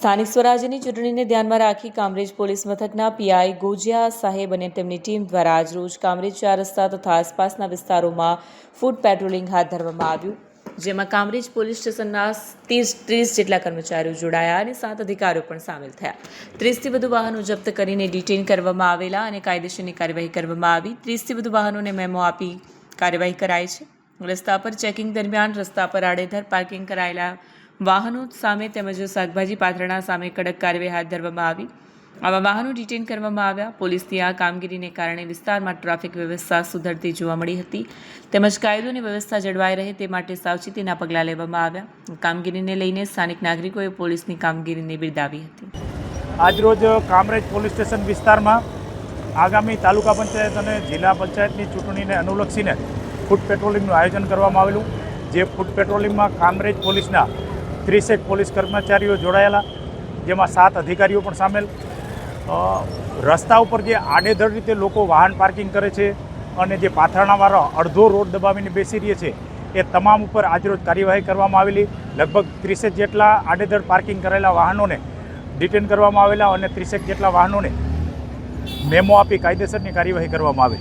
સ્થાનિક સ્વરાજ્યની ચૂંટણીને ધ્યાનમાં રાખી કામરેજ પોલીસ મથકના પીઆઈ ગોજિયા સાહેબ અને તેમની ટીમ દ્વારા આજરોજ કામરેજ 4 રસ્તા તથા આસપાસના વિસ્તારોમાં ફૂટ પેટ્રોલિંગ હાથ ધરવામાં આવ્યું, જેમાં કામરેજ પોલીસ સ્ટેશનના 30 જેટલા કર્મચારીઓ જોડાયા અને 7 અધિકારીઓ પણ સામેલ થયા। 30થી વધુ વાહનો જપ્ત કરીને ડિટેઇન કરવામાં આવેલા અને કાયદેસરની કાર્યવાહી કરવામાં આવી। 30થી વધુ વાહનોને મેમો આપી કાર્યવાહી કરાઈ છે। રસ્તા પર ચેકિંગ દરમિયાન રસ્તા પર આડેધડ પાર્કિંગ કરાયેલા વાહનો સામે તેમજ શાકભાજી પાથરણા સામે કડક કાર્યવાહી હાથ ધરવામાં આવી। આવા વાહનો ડિટેઇન કરવામાં આવ્યા। પોલીસની આ કામગીરીને કારણે વિસ્તારમાં ટ્રાફિક વ્યવસ્થા સુધરતી જોવા મળી હતી, તેમજ કાયદો અને વ્યવસ્થા જળવાઈ રહે તે માટે સાવચેતીના પગલાં લેવામાં આવ્યા। કામગીરીને લઈને સ્થાનિક નાગરિકોએ પોલીસની કામગીરીને બિરદાવી હતી। આજરોજ કામરેજ પોલીસ સ્ટેશન વિસ્તારમાં આગામી તાલુકા પંચાયત અને જિલ્લા પંચાયતની ચૂંટણીને અનુલક્ષીને ફૂટ પેટ્રોલિંગનું આયોજન કરવામાં આવેલું, જે ફૂટ પેટ્રોલિંગમાં કામરેજ પોલીસના 30 પોલીસ કર્મચારીઓ જોડાયેલા, જેમાં 7 અધિકારીઓ પણ સામેલ। રસ્તા ઉપર જે આડેધડ રીતે લોકો વાહન પાર્કિંગ કરે છે અને જે પાથરણાવાળા અડધો રોડ દબાવીને બેસી રહે છે, એ તમામ ઉપર આજરોજ કાર્યવાહી કરવામાં આવેલી। લગભગ 30 જેટલા આડેધડ પાર્કિંગ કરેલા વાહનોને ડિટેન કરવામાં આવેલા અને 30 જેટલા વાહનોને મેમો આપી કાયદેસરની કાર્યવાહી કરવામાં આવેલી।